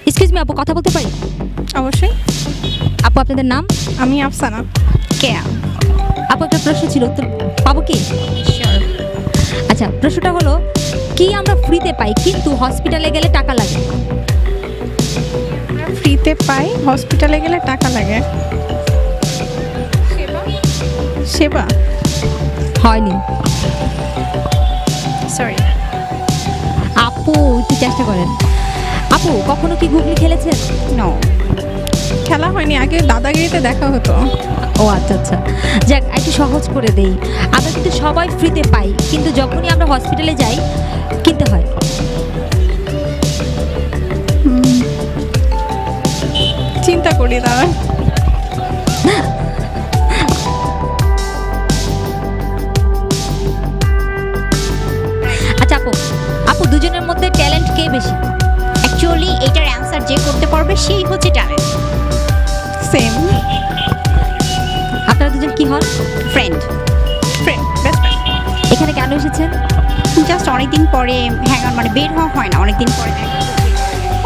Excuse me আপু, কথা বলতে পারি? অবশ্যই। আপু আপনাদের নাম? আমি আফসানা। কেয়া। আপু একটা প্রশ্ন ছিল, উত্তর পাবো কি? শিওর। আচ্ছা, প্রশ্নটা হলো কি আমরা ফ্রিতে পাই কিন্তু হসপিটালে গেলে টাকা লাগে? ফ্রিতে পাই, হসপিটালে গেলে টাকা লাগে। সেবা। হয়নি সরি। আপু, একটু চেষ্টা করেন। আপু কখনো কি গুগলি খেলেছেন? নো। খেলা হয়নি, আগে দাদাগিরিতে দেখা হতো। ও আচ্ছা আচ্ছা, যাক একটু সহজ করে দেই। আমরা কিন্তু সবাই ফ্রিতে পাই, কিন্তু যখনই আমরা হসপিটালে যাই কিনতে হয়। চিন্তা করি দাদা। আচ্ছা আপু, আপু দুজনের মধ্যে ট্যালেন্ট কে বেশি? অ্যাকচুয়ালি এটার অ্যান্সার যে করতে পারবে সেই হচ্ছে ট্যালেন্ট। সেম। আপনারা দুজন কি হন? ফ্রেন্ড। Friend, best friend. এখানে কেন এসেছেন? জাস্ট অনেকদিন পরে হ্যাং অন, মানে বের হওয়া হয় না, অনেকদিন পরে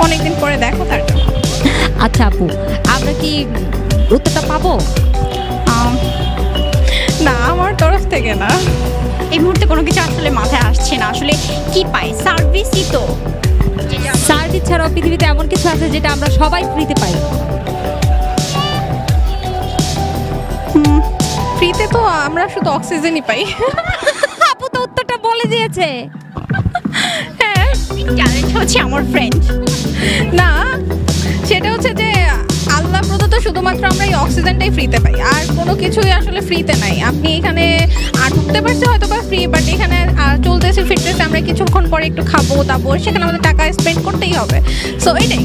অনেকদিন পরে দেখো তার জন্য। আচ্ছা আপু, আমরা কি উত্তরটা পাবো? না, আমার তরফ থেকে না। এই মুহূর্তে কোনো কিছু আসলে মাথায় আসছে না। আসলে কি পাই? সার্ভিসই তো। সার্ভিস ছাড়াও পৃথিবীতে এমন কিছু আছে যেটা আমরা সবাই ফ্রিতে পাই। ফ্রিতে তো আমরা শুধু অক্সিজেনই পাই। আপু তো উত্তরটা বলে দিয়েছে। হ্যাঁ, ট্যালেন্ট হচ্ছে আমার ফ্রেন্ড। না, সেটা হচ্ছে যে আল্লাহ প্রদত্ত শুধুমাত্র আমরা এই অক্সিজেনটাই ফ্রিতে পাই, আর কোনো কিছুই আসলে ফ্রিতে নাই। আপনি এখানে আর ঢুকতে পারছি হয়তো বা ফ্রি, বাট এখানে চলতেছে ফিরতেছে, আমরা কিছুক্ষণ পরে একটু খাবো দাবো, সেখানে আমাদের টাকা স্পেন্ড করতেই হবে। সো এটাই।